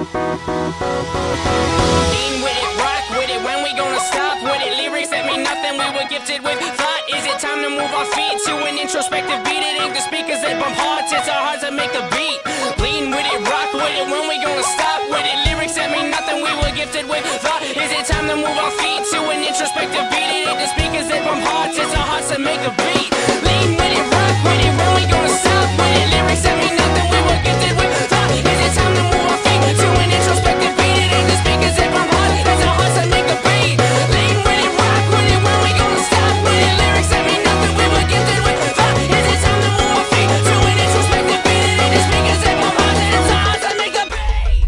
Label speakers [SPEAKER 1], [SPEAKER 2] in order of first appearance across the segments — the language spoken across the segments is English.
[SPEAKER 1] with it, rock with it, when we gonna stop with it? Lyrics that mean nothing, we were gifted with thought. Is it time to move our feet to an introspective beat? It ain't the speakers that bump hearts, it's our hearts that make the beat. Lean with it, rock with it, when we gonna stop with it? Lyrics that mean nothing, we were gifted with thought. Is it time to move our feet to an introspective beat? It ain't the speakers that bump hearts, it's our hearts that make the beat. Lean with it, rock with it, when we gonna stop with it? Lyrics that mean nothing, we were gifted with thought. Is it time to move our feet to an introspective beat? It ain't the speakers that bump hearts, it's our hearts that make the beat. Lean with it, rock with it, when we gonna stop with it? Lyrics that mean nothing, we were gifted with thought. Is it time to move our feet to an introspective beat? It ain't the speakers that bump hearts, it's our hearts that make the beat.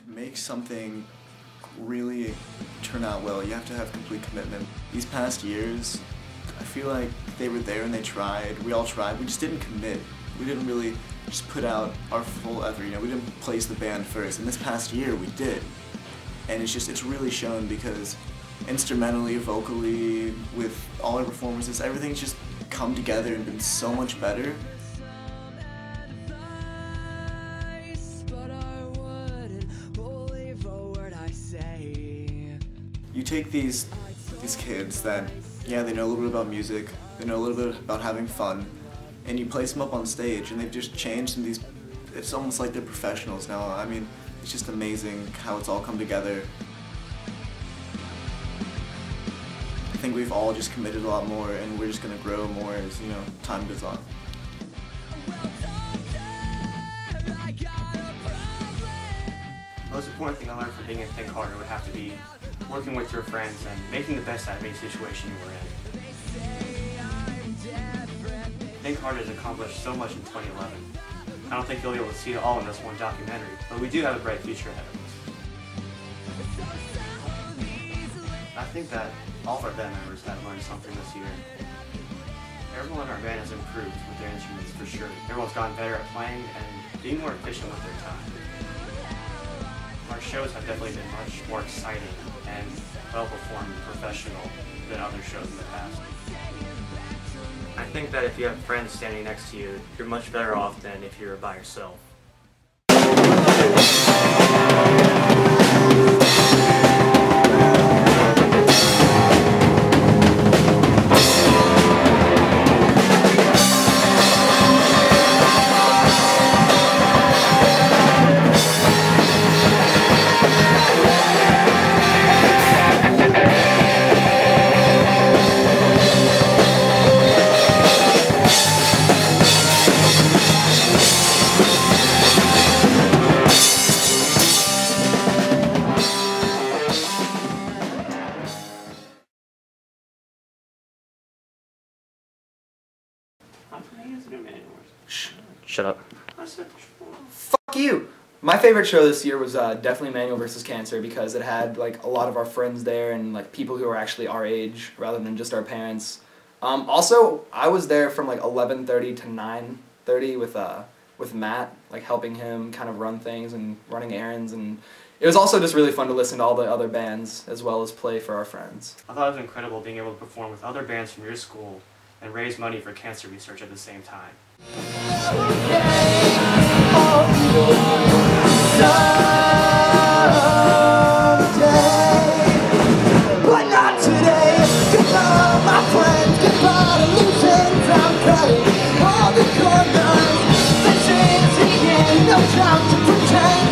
[SPEAKER 2] To make something really turn out well, you have to have complete commitment. These past years, I feel like they were there and they tried. We all tried. We just didn't commit. We didn't really just put out our full effort. You know, we didn't place the band first. And this past year, we did. And it's really shown because instrumentally, vocally, with all our performances, everything's just come together and been so much better. You take these kids that, yeah, they know a little bit about music, they know a little bit about having fun, and you place them up on stage and they've just changed and it's almost like they're professionals now. I mean, it's just amazing how it's all come together. I think we've all just committed a lot more and we're just going to grow more as, you know, time goes on.
[SPEAKER 3] The most important thing I learned from being in Think Harder would have to be working with your friends and making the best out of any situation you were in. Think Harder has accomplished so much in 2011. I don't think you'll be able to see it all in this one documentary, but we do have a bright future ahead of us. I think that all of our band members have learned something this year. Everyone in our band has improved with their instruments for sure. Everyone's gotten better at playing and being more efficient with their time. Our shows have definitely been much more exciting and well-performed and professional than other shows in the past. I think that if you have friends standing next to you, you're much better off than if you're by yourself. Shut up.
[SPEAKER 4] Fuck you! My favorite show this year was definitely Manual vs. Cancer because it had like a lot of our friends there and like people who were actually our age rather than just our parents. Also, I was there from like 11:30 to 9:30 with Matt, like helping him kind of run things and running errands, and it was also just really fun to listen to all the other bands as well as play for our friends.
[SPEAKER 3] I thought it was incredible being able to perform with other bands from your school and raise money for cancer research at the same time.
[SPEAKER 5] But not today. Goodbye, my friends. Goodbye to losing time cutting all the corners. This is the end. No time to pretend.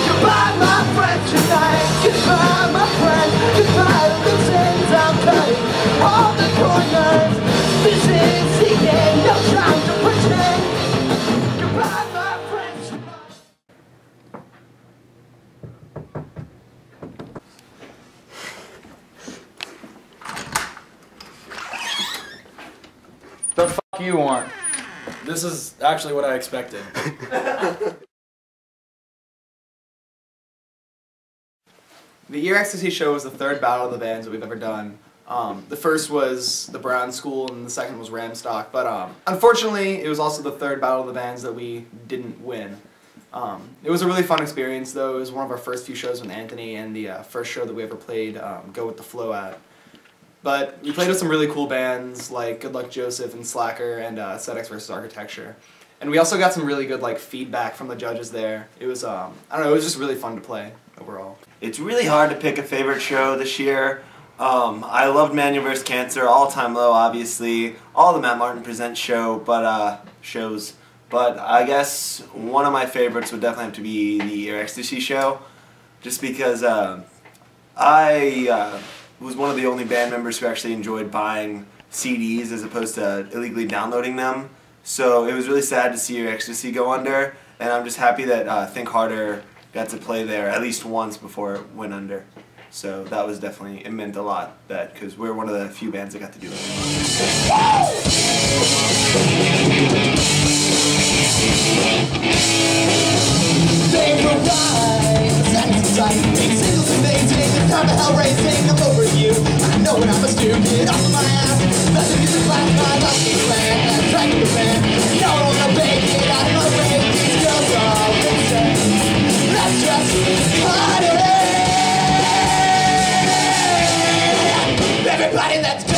[SPEAKER 5] Goodbye, my friends tonight. Goodbye, my friends. Goodbye to losing time cutting all the corners. This is the end. No time to pretend. Goodbye, my friends.
[SPEAKER 4] The fuck you want? This is actually what I expected. The Ear Ecstasy show was the third battle of the bands that we've ever done. The first was the Brown School and the second was Ramstock, but unfortunately it was also the third battle of the bands that we didn't win. It was a really fun experience, though. It was one of our first few shows with Anthony, and the first show that we ever played Go With The Flow at. But we played with some really cool bands like Good Luck Joseph and Slacker and Aesthetics vs. Architecture. And we also got some really good feedback from the judges there. It was, I don't know, it was just really fun to play overall.
[SPEAKER 6] It's really hard to pick a favorite show this year. I loved Manual vs. Cancer, All Time Low, obviously, all the Matt Martin Presents shows. But I guess one of my favorites would definitely have to be the Ear Ecstasy show, just because I was one of the only band members who actually enjoyed buying CDs as opposed to illegally downloading them. So it was really sad to see Ear Ecstasy go under, and I'm just happy that Think Harder got to play there at least once before it went under. So that was definitely, it meant a lot, because we're one of the few bands that got to do it.
[SPEAKER 5] They provide exciting signals and they take the time to hell raising. I'm over you. I know when I'm a stupid off of my ass. Nothing is a black line, I'm the plan. I'm dragging the band. No one will make it out of my way. These girls are insane. That's just harder. Everybody, let's go.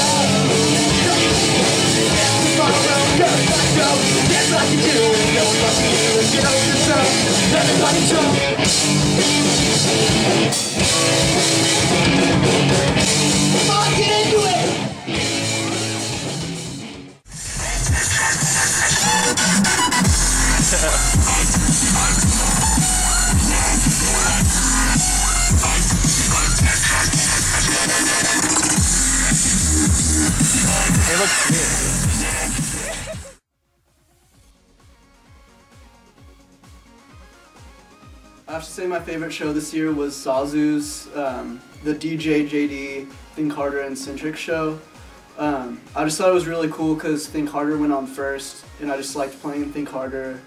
[SPEAKER 5] Tomorrow, let's go. Dance like you do, and no one wants you. And get over yourself. Everybody jump. Come on, get into it.
[SPEAKER 4] It looks good.
[SPEAKER 7] I have to say my favorite show this year was Zazu's, the DJ, JD, Think Harder, and Cyntrix show. I just thought it was really cool because Think Harder went on first, and I just liked playing Think Harder.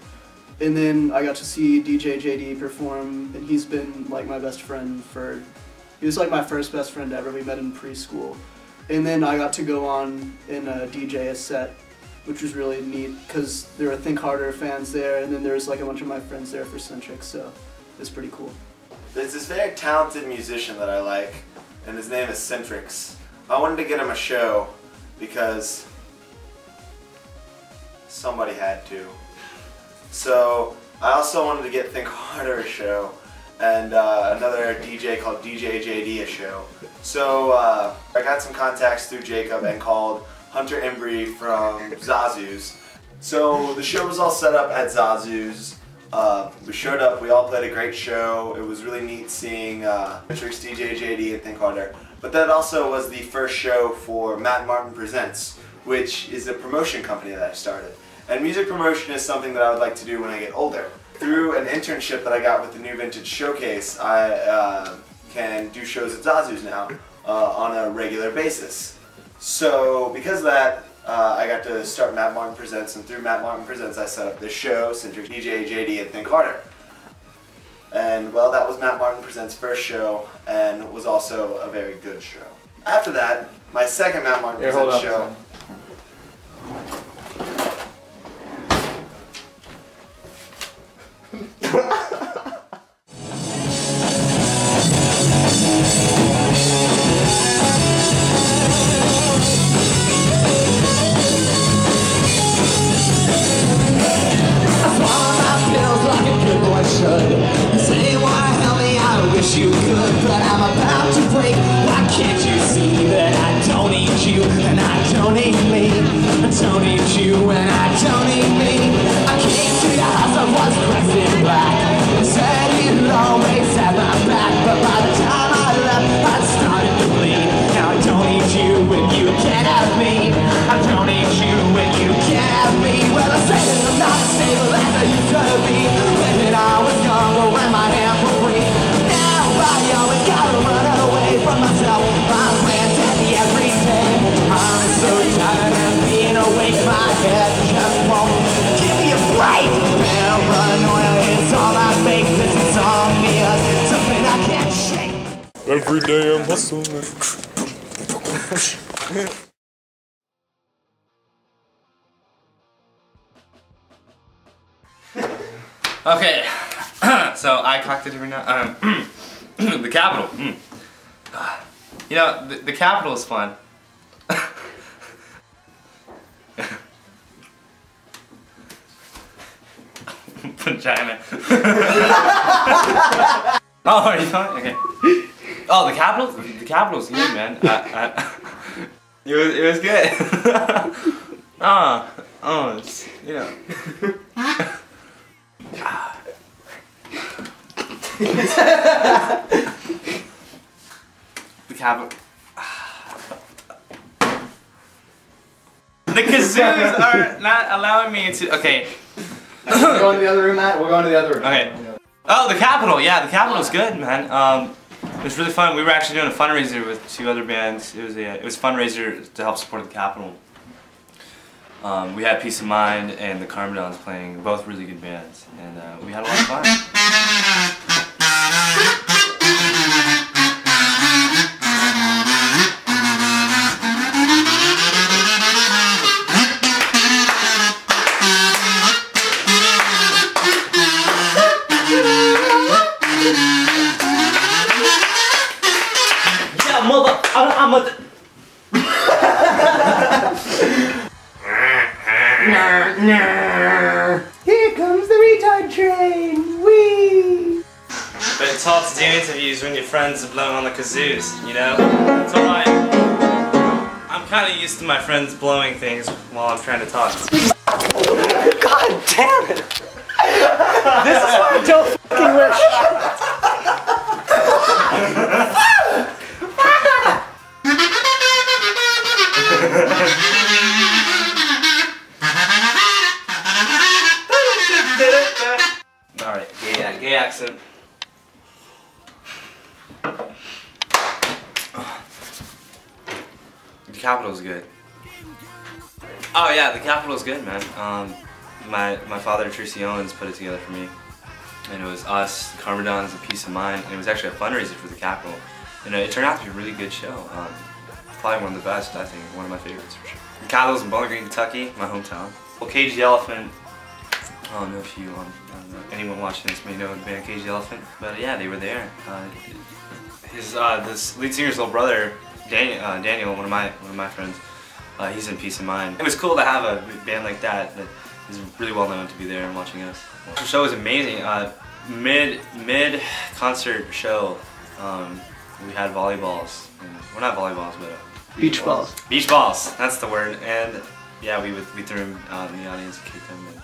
[SPEAKER 7] And then I got to see DJ JD perform, and he's been like my best friend he was like my first best friend ever. We met in preschool. And then I got to go on and DJ a set, which was really neat because there were Think Harder fans there, and then there was like a bunch of my friends there for Cyntrix, so it was pretty cool.
[SPEAKER 6] There's this very talented musician that I like, and his name is Cyntrix. I wanted to get him a show because somebody had to. So I also wanted to get Think Harder a show, and another DJ called DJ JD a show. So I got some contacts through Jacob and called Hunter Embry from Zazu's. So the show was all set up at Zazu's. We showed up, we all played a great show. It was really neat seeing Cyntrix, DJ JD, and Think Harder. But that also was the first show for Matt Martin Presents, which is a promotion company that I started. And music promotion is something that I would like to do when I get older. Through an internship that I got with the New Vintage Showcase, I can do shows at Zazu's now on a regular basis. So because of that, I got to start Matt Martin Presents, and through Matt Martin Presents I set up this show, Cyntrix, DJ, JD, and Think Harder. And well, that was Matt Martin Presents' first show, and was also a very good show. After that, my second Matt Martin Presents show.
[SPEAKER 5] Say why, help me, I wish you could, but I'm about to break. Why can't you see that I don't need you and I don't need me? I don't need you and I don't need me. I came to your house, I was dressed in black. You said you'd always have my back, but by the time I left, I started to bleed. Now I don't need you and you can't have me. I don't need you and you can't have me. Well, I say that I'm not as stable as I used to be. When I was younger, when my hands were free. Now I always gotta run away from myself. I'm frantic every day. I'm so tired of being awake. My head just won't give me a break. Paranoia is all I make. This insomnia, something I can't shake.
[SPEAKER 8] Every day I'm hustling.
[SPEAKER 4] Okay,
[SPEAKER 9] So I cocked it every now. The Capitol. You know, the Capitol is fun. Vagina. Oh, are you fine? Okay. Oh, the Capitol? The Capitol's good, man. It was good. It's, you know. The Capitol. The kazoos are not allowing me to. Okay.
[SPEAKER 4] We're going to the other room, Matt. We're going to the other room.
[SPEAKER 9] Okay. Oh, the Capitol. Yeah, the Capitol's good, man. It was really fun. We were actually doing a fundraiser with 2 other bands. It was a fundraiser to help support the Capitol. We had Peace of Mind and the Carmadons playing, both really good bands, and we had a lot of fun.
[SPEAKER 5] Here comes the retard train! Whee!
[SPEAKER 9] But it's hard to do interviews when your friends are blowing on the kazoos, you know? It's alright. I'm kind of used to my friends blowing things while I'm trying to talk.
[SPEAKER 5] God damn it! This is why I don't fucking wear
[SPEAKER 9] Alright, gay accent. The Capitol's good. Oh yeah, the Capitol's good, man. My father, Tracy Owens, put it together for me. And it was us, the Carmadons, and Peace of Mind, and it was actually a fundraiser for the Capitol. And it turned out to be a really good show. Probably one of the best, I think, one of my favorites for sure. The Capitol's in Bowling Green, Kentucky, my hometown. Well, Cage the Elephant, I don't know if you, anyone watching this may know the band Cage the Elephant, but yeah, they were there. This lead singer's little brother, Daniel, one of my friends, he's in Peace of Mind. It was cool to have a band like that is really well known to be there and watching us. The show was amazing. Mid concert show, we had volleyballs. Well, not volleyballs, but
[SPEAKER 7] Beach balls.
[SPEAKER 9] Beach balls. That's the word. And yeah, we threw them out in the audience, kicked them, and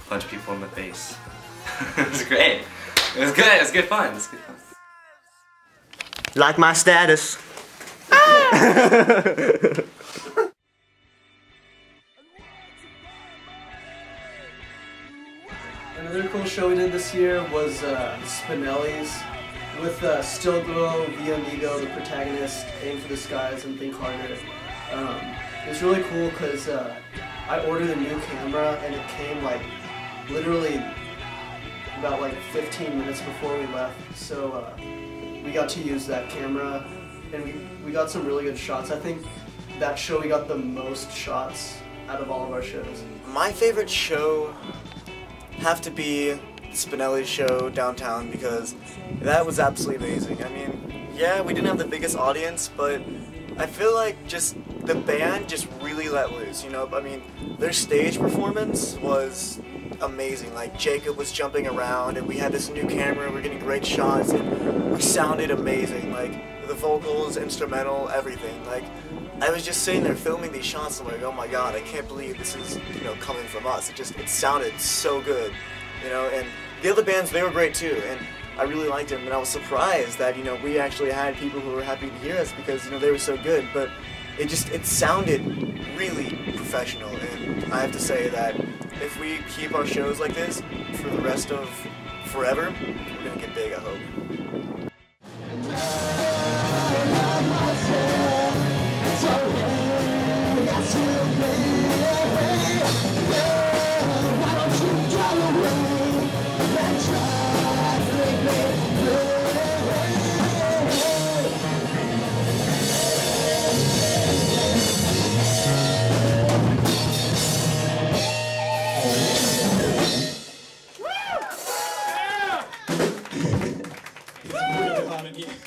[SPEAKER 9] punched people in the face. It was great. It was good. It was good fun. It was good fun.
[SPEAKER 5] like my status.
[SPEAKER 7] Another cool show we did this year was Spinelli's with Still Glow, Via Amigo, the protagonist, Aim for the Skies, and Think Harder. It was really cool because I ordered a new camera and it came like literally about like 15 minutes before we left. So we got to use that camera and we got some really good shots. I think that show we got the most shots out of all of our shows.
[SPEAKER 2] My favorite show have to be Spinelli's show downtown because that was absolutely amazing. I mean, yeah, we didn't have the biggest audience, but I feel like just the band just really let loose, you know? I mean, their stage performance was amazing. Like, Jacob was jumping around and we had this new camera, we were getting great shots and we sounded amazing. Like, the vocals, instrumental, everything. Like, I was just sitting there filming these shots and I'm like, oh my god, I can't believe this is, you know, coming from us. It sounded so good, you know, and the other bands, they were great too, and I really liked them, and I was surprised that, you know, we actually had people who were happy to hear us because, you know, they were so good, but it sounded really professional, and I have to say that if we keep our shows like this for the rest of forever, we're gonna get big, I hope.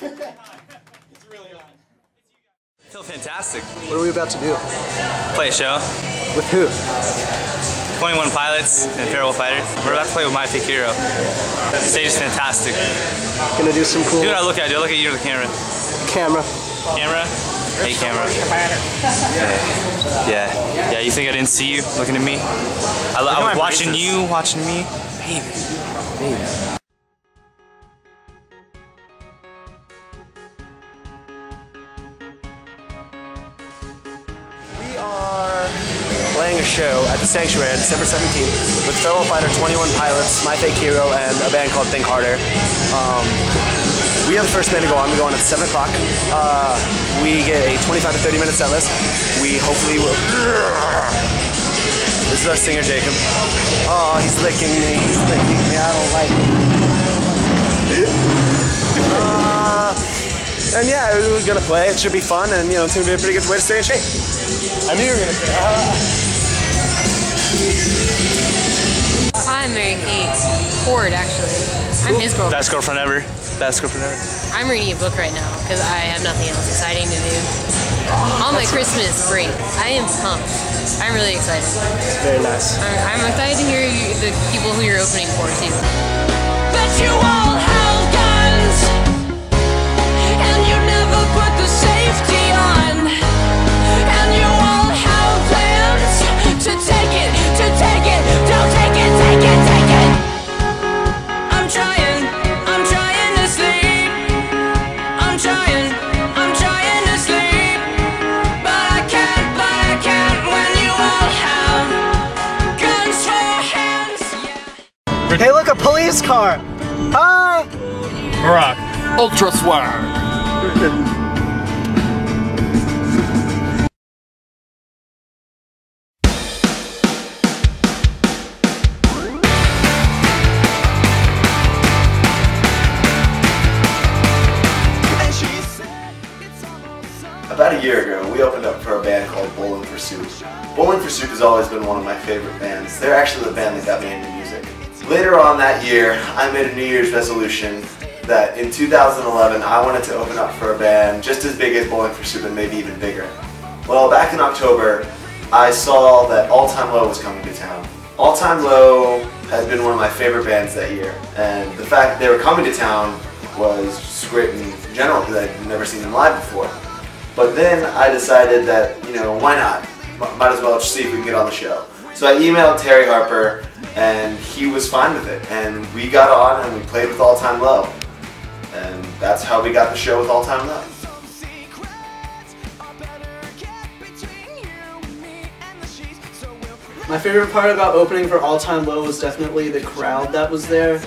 [SPEAKER 9] I feel fantastic.
[SPEAKER 7] What are we about to do?
[SPEAKER 9] Play a show.
[SPEAKER 7] With who?
[SPEAKER 9] 21 Pilots and Feral Fighters. We're about to play with My Fake Hero. The stage is fantastic.
[SPEAKER 7] Gonna do some cool.
[SPEAKER 9] Do not look at you. Look at you or the camera.
[SPEAKER 7] Camera.
[SPEAKER 9] Camera? Hey, camera. Yeah. You think I didn't see you looking at me? I was watching you, watching me. Baby.
[SPEAKER 10] We are playing a show at the Sanctuary on December 17th with Feral Fighter, 21 Pilots, My Fake Hero, and a band called Think Harder. We are the first band to go on. We go on at 7 o'clock. We get a 25 to 30 minute set list. We hopefully will. This is our singer, Jacob. Oh, he's licking me. He's licking me. I don't like it. And yeah, we're gonna play. It should be fun, and you know, it's gonna be a pretty good way to stay in shape. I knew you were gonna say.
[SPEAKER 11] I'm Mary Kate Ford, actually. I'm his girlfriend.
[SPEAKER 9] Best girlfriend ever. Best girlfriend ever.
[SPEAKER 11] I'm reading a book right now because I have nothing else exciting to do. On my Christmas break, I am pumped. I'm really excited.
[SPEAKER 10] Very nice.
[SPEAKER 11] I'm excited to hear the people who you're opening for too.
[SPEAKER 5] But you all held guns, and you never put the safety on, and you all have plans to take it, don't take it, take it. I'm trying to sleep. I'm trying to sleep, but I can't when you all have guns for hands.
[SPEAKER 7] Hey, look, a police car. Hi.
[SPEAKER 8] Burak, Ultra Swag.
[SPEAKER 6] About a year ago, we opened up for a band called Bowling for Soup. Bowling for Soup has always been one of my favorite bands. They're actually the band that got me into music. Later on that year, I made a New Year's resolution that in 2011, I wanted to open up for a band just as big as Bowling for Soup and maybe even bigger. Well, back in October, I saw that All Time Low was coming to town. All Time Low has been one of my favorite bands that year, and the fact that they were coming to town was just great in general because I'd never seen them live before. But then I decided that, you know, why not? Might as well just see if we can get on the show. So I emailed Terry Harper, and he was fine with it. And we got on and we played with All Time Low. And that's how we got the show with All Time Low.
[SPEAKER 7] My favorite part about opening for All Time Low was definitely the crowd that was there.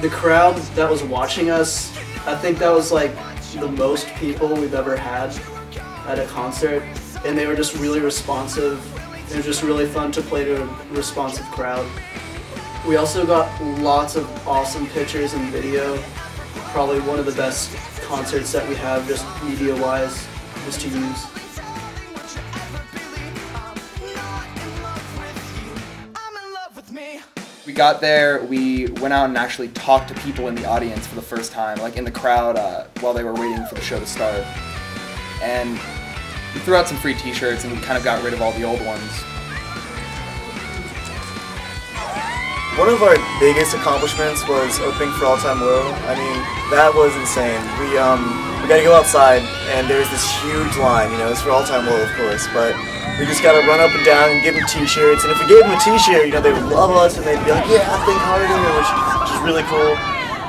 [SPEAKER 7] The crowd that was watching us, I think that was like the most people we've ever had at a concert, and they were just really responsive. It was just really fun to play to a responsive crowd. We also got lots of awesome pictures and video. Probably one of the best concerts that we have, just media-wise, just to use.
[SPEAKER 4] We got there, we went out and actually talked to people in the audience for the first time, like in the crowd while they were waiting for the show to start. And we threw out some free t-shirts and we kind of got rid of all the old ones.
[SPEAKER 2] One of our biggest accomplishments was opening for All Time Low. I mean, that was insane. We got to go outside and there's this huge line, you know, it's for All Time Low of course, but we just got to run up and down and give them t-shirts, and if we gave them a t-shirt, you know, they would love us and they'd be like, yeah, Think Harder, which is really cool.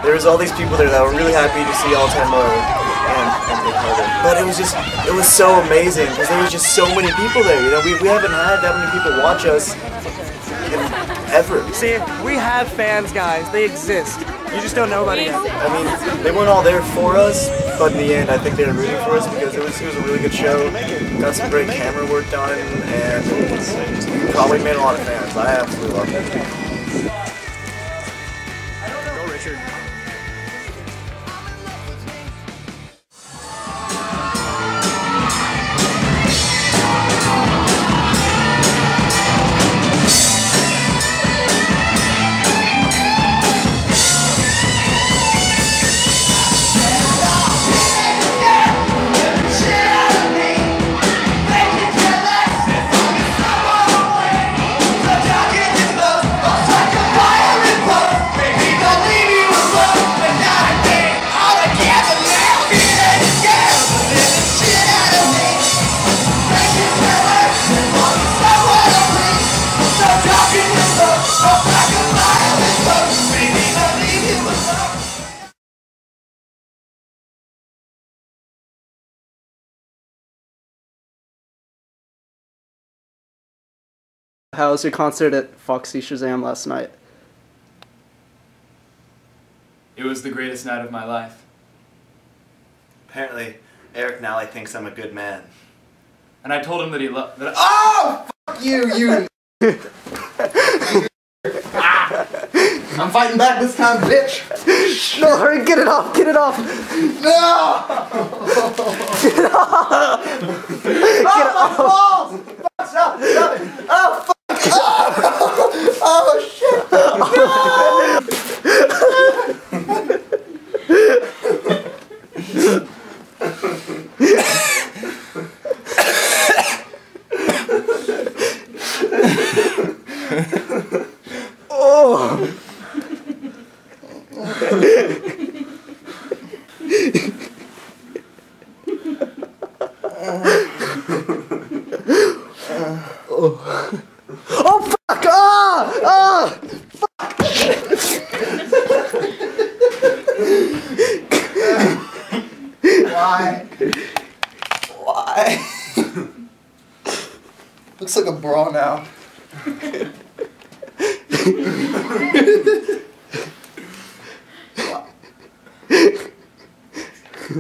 [SPEAKER 2] There was all these people there that were really happy to see All Time Low and Think Harder. But it was so amazing because there was just so many people there, you know, we haven't had that many people watch us ever.
[SPEAKER 10] See, we have fans, guys. They exist. You just don't know about it yet.
[SPEAKER 2] I mean, they weren't all there for us, but in the end, I think they were rooting for us because it was a really good show. Got some great camera work done, and probably made a lot of fans. I absolutely loved it.
[SPEAKER 10] Go, Richard.
[SPEAKER 7] How was your concert at Foxy Shazam last night?
[SPEAKER 4] It was the greatest night of my life.
[SPEAKER 6] Apparently, Eric Nally thinks I'm a good man.
[SPEAKER 4] And I told him that he loved. Oh! Fuck you, you. I'm fighting back this time, bitch.
[SPEAKER 7] No, hurry, get it off, get it off.
[SPEAKER 4] No!
[SPEAKER 7] Get it off. Get it off.
[SPEAKER 4] Balls! Fuck, stop it! Oh, fuck! Oh, shit!
[SPEAKER 7] Oh! Oh fuck! Ah! Ah! Fuck!
[SPEAKER 4] Why? Why? Looks like a bra now.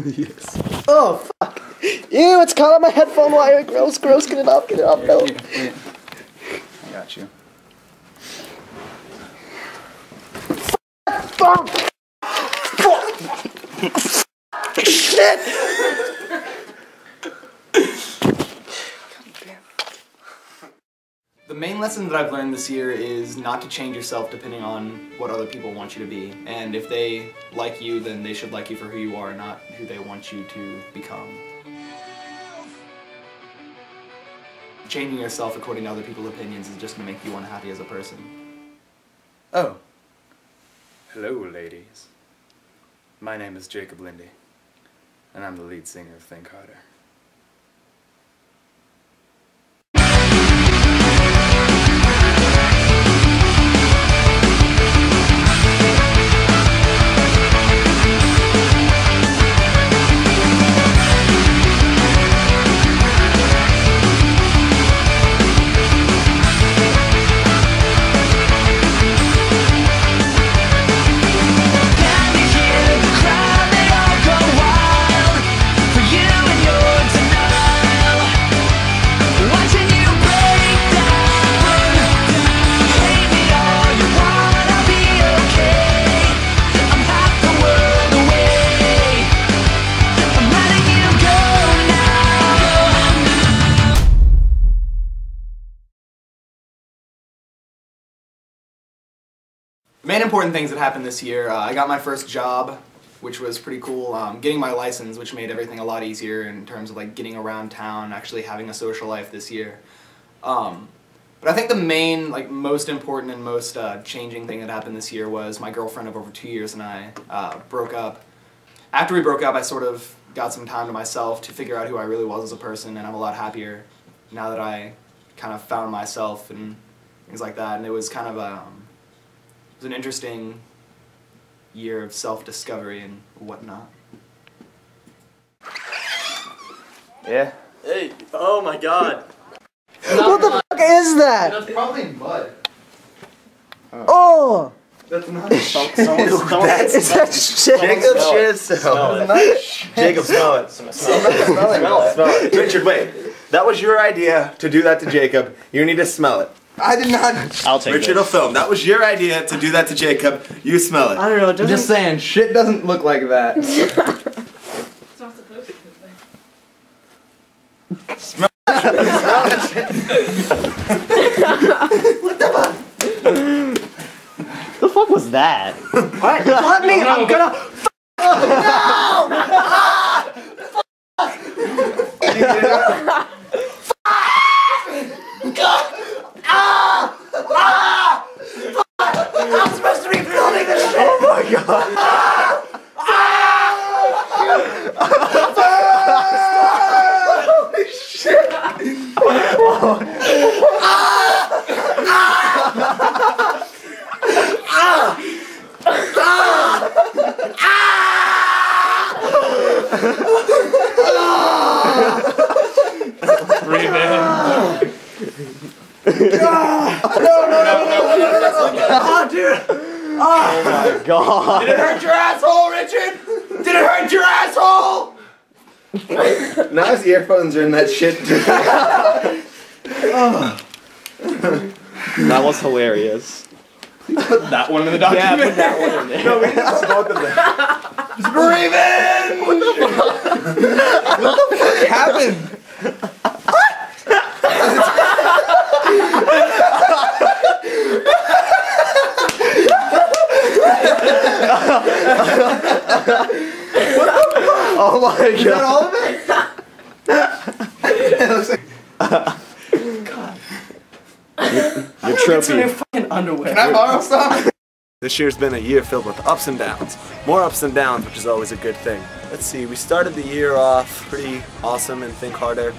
[SPEAKER 7] Yes. Oh fuck! Ew! It's caught on my headphone wire. Gross! Gross! Get it off! Get it off! No.
[SPEAKER 4] I got you.
[SPEAKER 7] Fuck! Shit!
[SPEAKER 4] The main lesson that I've learned this year is not to change yourself depending on what other people want you to be. And if they like you, then they should like you for who you are, not who they want you to become. Changing yourself according to other people's opinions is just going to make you unhappy as a person.
[SPEAKER 12] Oh. Hello, ladies. My name is Jacob Linde, and I'm the lead singer of Think Harder.
[SPEAKER 4] Main important things that happened this year, I got my first job, which was pretty cool. Getting my license, which made everything a lot easier in terms of like getting around town, actually having a social life this year. But I think the main, like most important and most changing thing that happened this year was my girlfriend of over 2 years and I broke up. After we broke up, I sort of got some time to myself to figure out who I really was as a person, and I'm a lot happier now that I kind of found myself and things like that. And it was kind of it was an interesting year of self-discovery and whatnot.
[SPEAKER 10] Yeah.
[SPEAKER 3] Hey, oh my god.
[SPEAKER 7] What the fuck is that?
[SPEAKER 4] That's probably mud.
[SPEAKER 7] Oh!
[SPEAKER 4] That's not
[SPEAKER 7] Is that shit?
[SPEAKER 6] Jacob should smell it. Jacob, smell it. Smell it. Richard, wait. That was your idea to do that to Jacob. You need to smell it.
[SPEAKER 4] I did not.
[SPEAKER 3] I'll take
[SPEAKER 6] Richard will film. That was your idea to do that to Jacob. You smell it.
[SPEAKER 7] I don't know.
[SPEAKER 4] I'm just saying, shit doesn't look like that.
[SPEAKER 11] It's not supposed to.
[SPEAKER 6] Smell
[SPEAKER 10] What the fuck was that?
[SPEAKER 7] Alright, let me. I'm gonna. I'm supposed to be filming this shit! Oh my god! Holy shit!
[SPEAKER 8] Breathe in.
[SPEAKER 4] Oh, dude!
[SPEAKER 10] Oh my god.
[SPEAKER 4] Did it hurt your asshole, Richard? Did it hurt your asshole?
[SPEAKER 6] Now his earphones are in that shit.
[SPEAKER 10] That was hilarious.
[SPEAKER 4] Put that one in the document.
[SPEAKER 10] Yeah, put that one in there.
[SPEAKER 6] No, we didn't both of them.
[SPEAKER 4] Revenge! What the fuck happened?
[SPEAKER 10] Oh my god.
[SPEAKER 4] Is that all of it? It looks like...
[SPEAKER 10] Your trophy.
[SPEAKER 7] Fucking underwear.
[SPEAKER 4] Can I borrow some?
[SPEAKER 6] This year's been a year filled with ups and downs. More ups and downs, which is always a good thing. Let's see, we started the year off pretty awesome and Think Harder.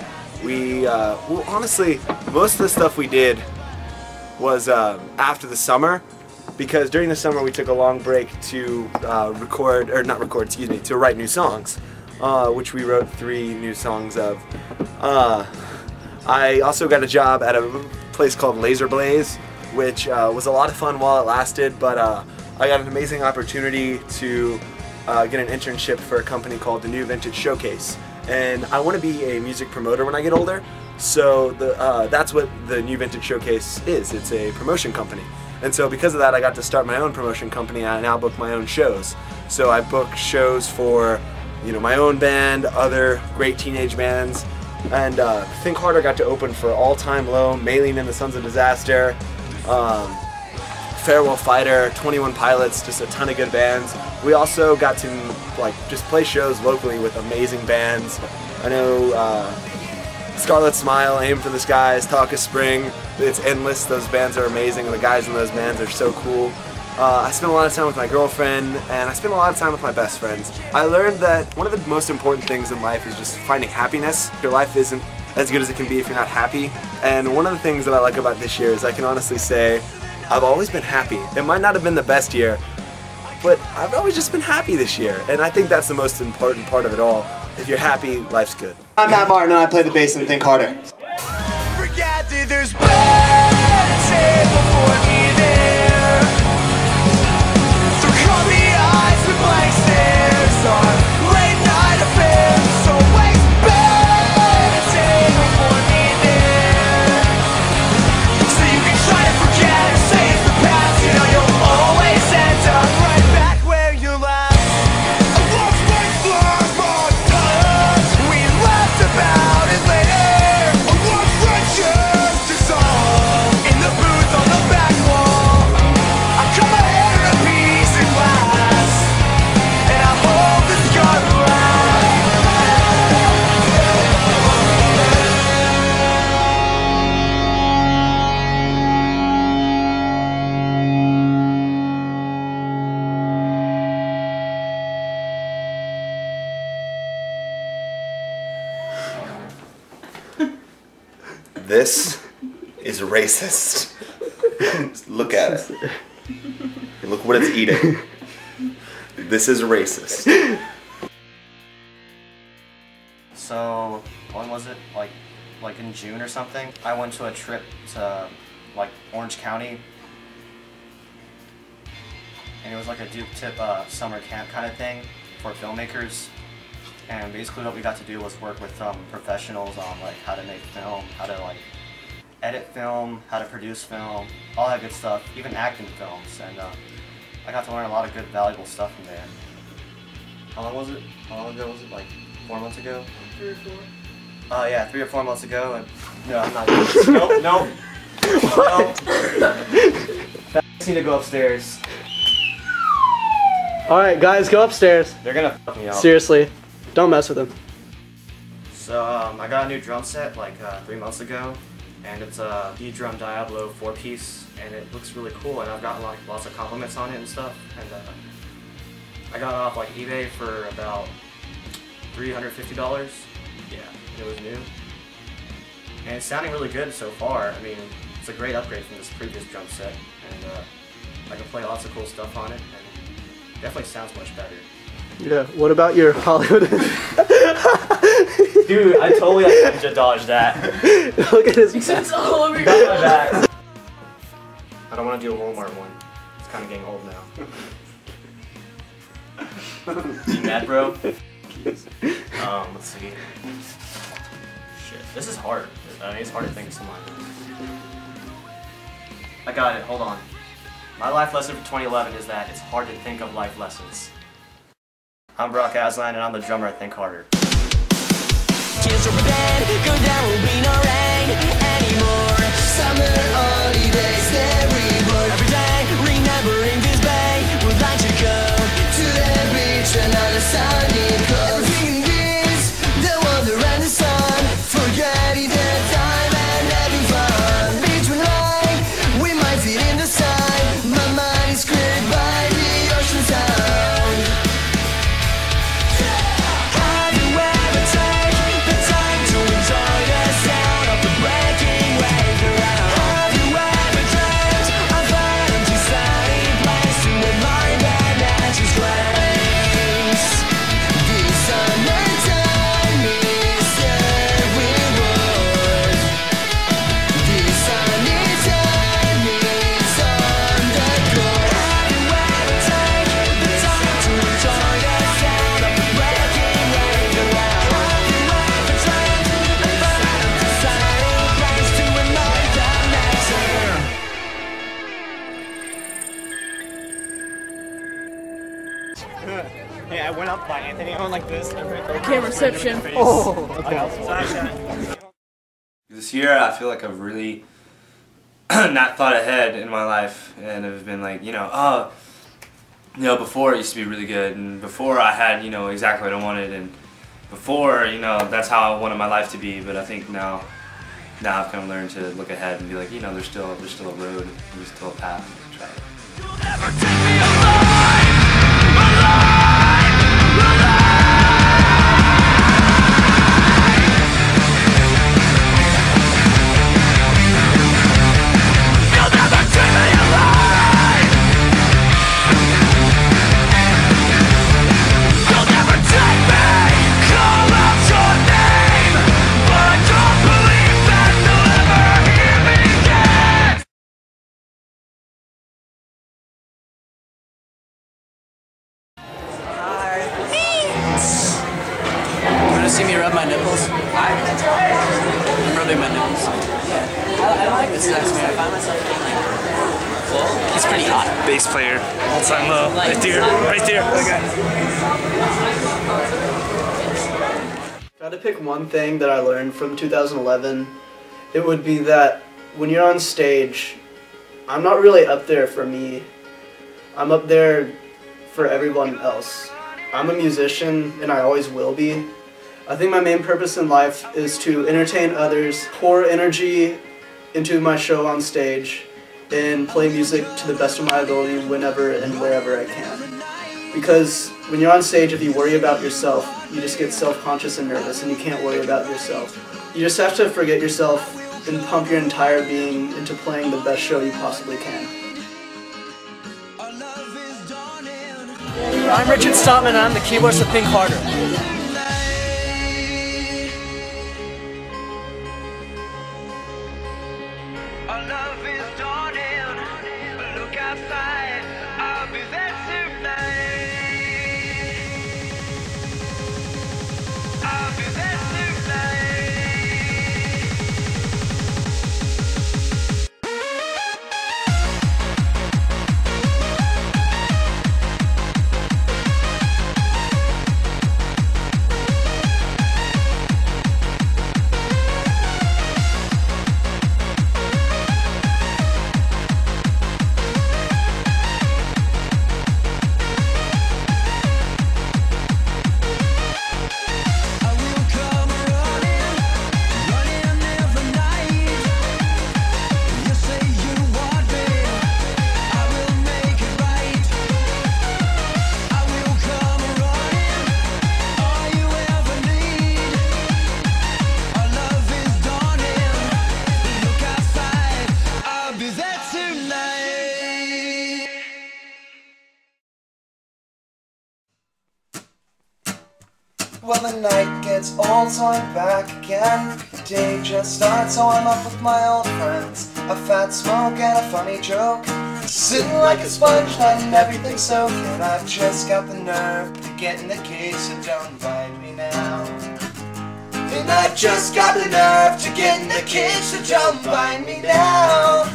[SPEAKER 6] We, well, honestly, most of the stuff we did was after the summer, because during the summer we took a long break to to write new songs, which we wrote 3 new songs of. I also got a job at a place called Laser Blaze, which was a lot of fun while it lasted, but I got an amazing opportunity to get an internship for a company called the New Vintage Showcase. And I want to be a music promoter when I get older, so that's what the New Vintage Showcase is. It's a promotion company. And so because of that, I got to start my own promotion company, and I now book my own shows. So I book shows for, you know, my own band, other great teenage bands, and Think Harder got to open for All Time Low, Maylene and the Sons of Disaster, Farewell Fighter, 21 Pilots, just a ton of good bands. We also got to just play shows locally with amazing bands. I know Scarlet Smile, Aim for the Skies, Talk of Spring. It's endless. Those bands are amazing, and the guys in those bands are so cool. I spent a lot of time with my girlfriend, and I spent a lot of time with my best friends. I learned that one of the most important things in life is just finding happiness. Your life isn't as good as it can be if you're not happy. And one of the things that I like about this year is I can honestly say I've always been happy. It might not have been the best year, but I've always just been happy this year. And I think that's the most important part of it all. If you're happy, life's good.
[SPEAKER 10] I'm Matt Martin, and I play the bass in Think Harder.
[SPEAKER 5] Forget that there's before me there. So call me eyes with blank stares on late night affairs. So wait, before me there. So you can try to forget or say it's the past. You know you'll always end up right back where you left. I lost my flag, we laughed about it later. I lost friendships dissolved in the booth on the back wall. I cut my hair in a piece of glass, and I hold the scar
[SPEAKER 6] This is racist. Look at it. Look what it's eating. This is racist.
[SPEAKER 3] So, when was it? Like in June or something? I went to a trip to Orange County, and it was like a Duke Tip summer camp kind of thing for filmmakers. And basically what we got to do was work with professionals on how to make film, how to edit film, how to produce film, all that good stuff, even acting films. And I got to learn a lot of good, valuable stuff from there. How long was it? How long ago was it? 4 months ago?
[SPEAKER 11] 3 or 4.
[SPEAKER 3] Yeah, 3 or 4 months ago. And, no, I'm not. Nope, nope. Nope. Facts need to go upstairs.
[SPEAKER 7] Alright, guys, go upstairs.
[SPEAKER 3] They're gonna fuck me up.
[SPEAKER 7] Seriously. Don't mess with him.
[SPEAKER 3] So, I got a new drum set 3 months ago, and it's a D-Drum Diablo 4-piece, and it looks really cool, and I've gotten lots of compliments on it and stuff, and I got it off eBay for about $350. Yeah, it was new. And it's sounding really good so far. I mean, it's a great upgrade from this previous drum set, and I can play lots of cool stuff on it, and it definitely sounds much better.
[SPEAKER 7] Yeah, what about your Hollywood?
[SPEAKER 3] Dude, I totally ninja dodged that.
[SPEAKER 7] Look at his
[SPEAKER 11] back. It's all over your back.
[SPEAKER 3] I'm but I want to do a Walmart one. It's kind of getting old now. You mad, bro? Let's see. Shit, this is hard. I mean, it's hard to think of someone. I got it, hold on. My life lesson for 2011 is that it's hard to think of life lessons. I'm Burak, Aslan, and I'm the drummer at Think Harder.
[SPEAKER 5] Tears drop dead, go down, will be no rain anymore. Summer holidays, every word. Every day, remembering this bay. Would like to go to the beach, another sunny coast. Everything is the wonder and the sun. Forgetting the time and having fun. Between light, we might fit in the sun. My mind is gripped by the ocean sound. Have you ever taken the time to enjoy the sound of the breaking waves around? Have you ever dreamt of an empty sunny place in the mind and nature's grace? This summertime is every word. This sunny time is on the go. Have you ever taken the time to enjoy the sound of the breaking waves around? Have you ever dreamt of an empty sunny place to annoy the nature?
[SPEAKER 3] Hey, I went up by Anthony. I went like this.
[SPEAKER 13] Camera reception.
[SPEAKER 9] This year, I feel like I've really not thought ahead in my life, and I've been like, before it used to be really good, and before I had, exactly what I wanted, and before, that's how I wanted my life to be. But I think now I've kind of learned to look ahead and be like, there's still a road, there's still a path to try.
[SPEAKER 7] See me rub my nipples? I'm rubbing my nipples. I like this next man. I find myself being like, well, he's pretty hot.
[SPEAKER 10] Bass player, all time low. Right there, right there. Okay.
[SPEAKER 7] If I had to pick one thing that I learned from 2011, it would be that when you're on stage, I'm not really up there for me. I'm up there for everyone else. I'm a musician, and I always will be. I think my main purpose in life is to entertain others, pour energy into my show on stage, and play music to the best of my ability whenever and wherever I can. Because when you're on stage, if you worry about yourself, you just get self-conscious and nervous, and you can't worry about yourself. You just have to forget yourself and pump your entire being into playing the best show you possibly can.
[SPEAKER 14] I'm Richard Stottman, and I'm the keyboardist of Think Harder.
[SPEAKER 5] Well, the night gets old, so I'm back again. The day just starts, so I'm up with my old friends. A fat smoke and a funny joke. Sitting like a sponge, letting everything soak. And I've just got the nerve to get in the cage, so don't bite me now. And I've just got the nerve to get in the cage, so don't bite me now.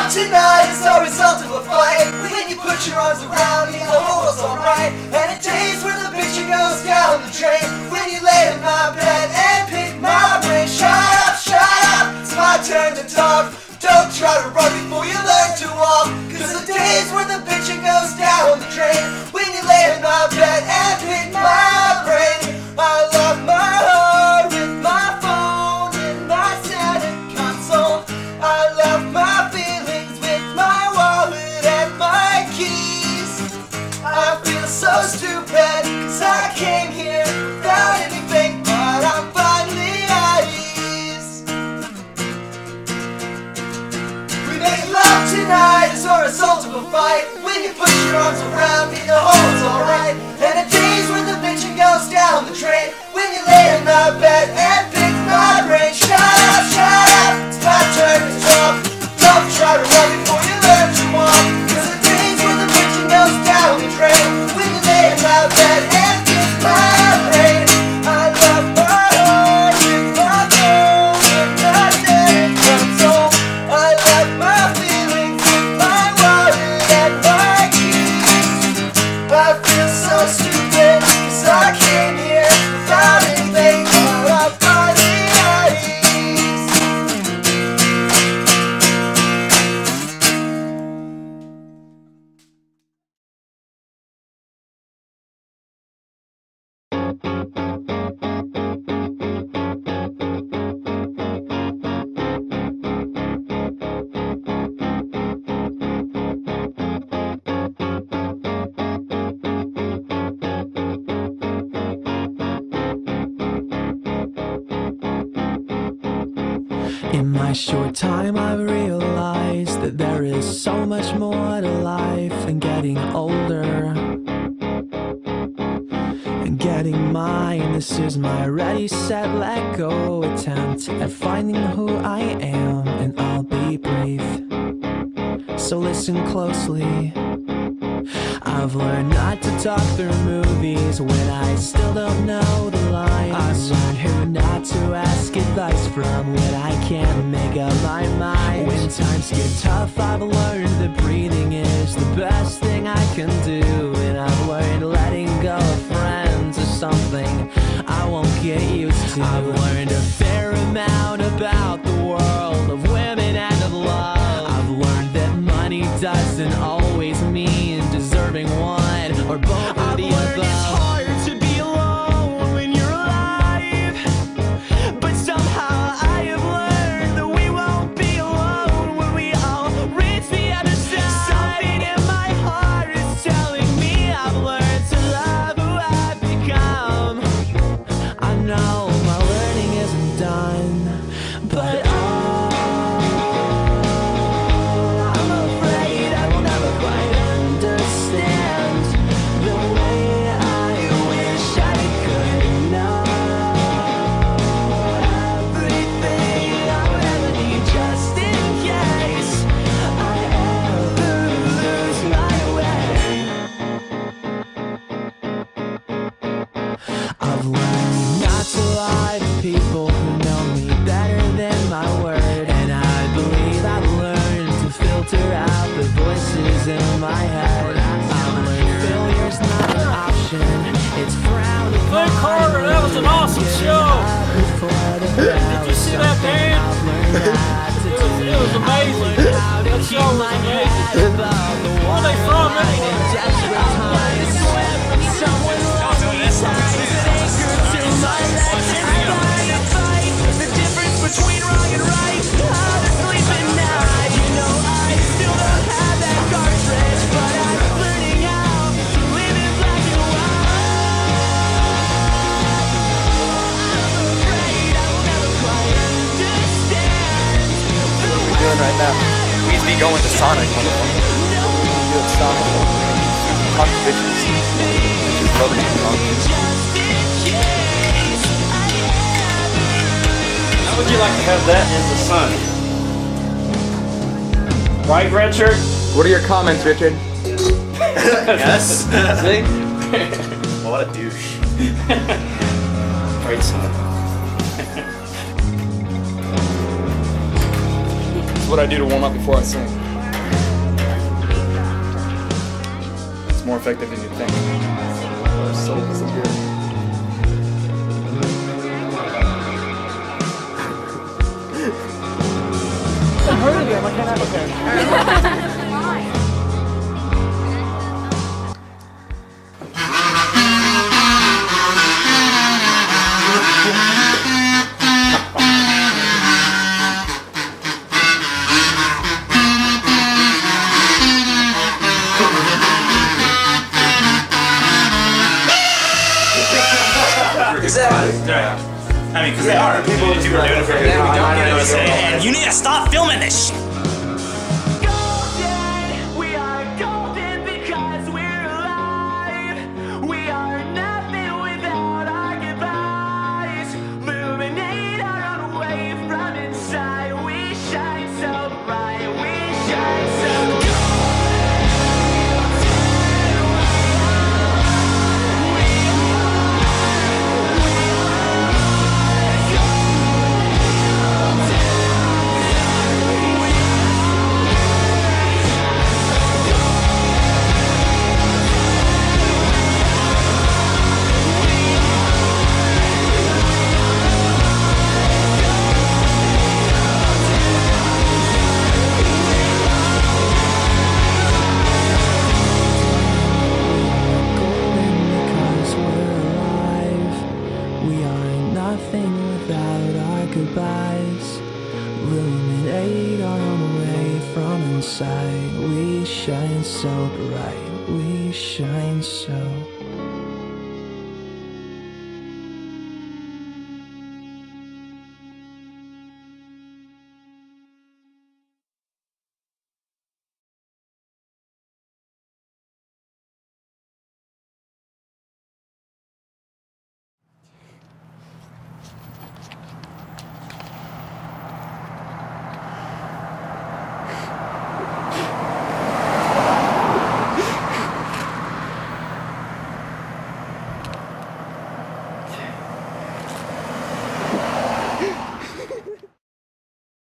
[SPEAKER 5] Tonight is a result of a fight. When you put your arms around me, the whole world's alright. And it days where the bitching goes down the drain. When you lay in my bed and pick my brain. Shut up, it's my turn to talk. Don't try to run before you learn to walk. Cause the days where the bitching goes down the drain. When you lay in my bed and pick my brain. I lock my heart with my phone in my Senate console. I left my feelings with my wallet and my keys. I feel so stupid, cause I came here without anything, but I'm finally at ease. We make love tonight as a result of a fight. When you put your arms around me, the whole's alright. And the days when the bitching goes down the drain. When you lay in my bed and pick my brain. Shut up, it's my turn to talk. Don't try to run before you learn to walk. Cause the days when the bitching goes down the drain. When you lay in my bed and pick my brain. I love my heart with my phone and my dead console. I left my feelings with my wallet and my keys. I feel so stupid, cause I came here without anything, but I'm finally at ease.
[SPEAKER 13] In my short time I've realized that there is so much more to life than getting older and getting mine. This is my ready, set, let go attempt at finding who I am, and I'll be brief, so listen closely. I've learned not to talk through movies when I still don't know the lines. I've learned who not to ask advice from when I can't make up my mind. When times get tough, I've learned that breathing is the best thing I can do. And I've learned letting go of friends is something I won't get used to. I've learned a fair amount about the world of women and of love. I've learned that money doesn't always mean deserving one or both of the above. It's hard to be alone when you're alive, but somehow I have learned that we won't be alone when we all reach the other side. Something in my heart is telling me I've learned to love who I've become. I know my learning isn't done, but I've learned not to lie to people who know me better than my word. And I believe I've learned to filter out the voices in my head. I've learned failure's not an option, it's frowned upon.
[SPEAKER 14] Hey Carter, that was an awesome show! Did you see that band? It was amazing. That show was amazing. Where are they from anyway? The difference between wrong and right, how to sleep at night. You know I still don't have that cartridge, but I'm learning how to live in black and white. I'm afraid I will never cry.
[SPEAKER 12] Sonic, motherfucker. You have Sonic. Fuck bitches. Bitches love me.
[SPEAKER 14] How would you like to have that in the sun? Right, red shirt?
[SPEAKER 4] What are your comments, Richard?
[SPEAKER 3] Yes.
[SPEAKER 14] See?
[SPEAKER 3] What a douche.
[SPEAKER 14] Great son.
[SPEAKER 12] That's what I do to warm up before I sing. It's more effective than you think. So disappeared.
[SPEAKER 14] I heard of him. I can't have
[SPEAKER 5] Exactly.
[SPEAKER 15] Yeah. I mean, because they are. People are doing it for good. And you need to stop filming this shit.
[SPEAKER 13] Illuminate our own way from inside. We shine so bright, we shine so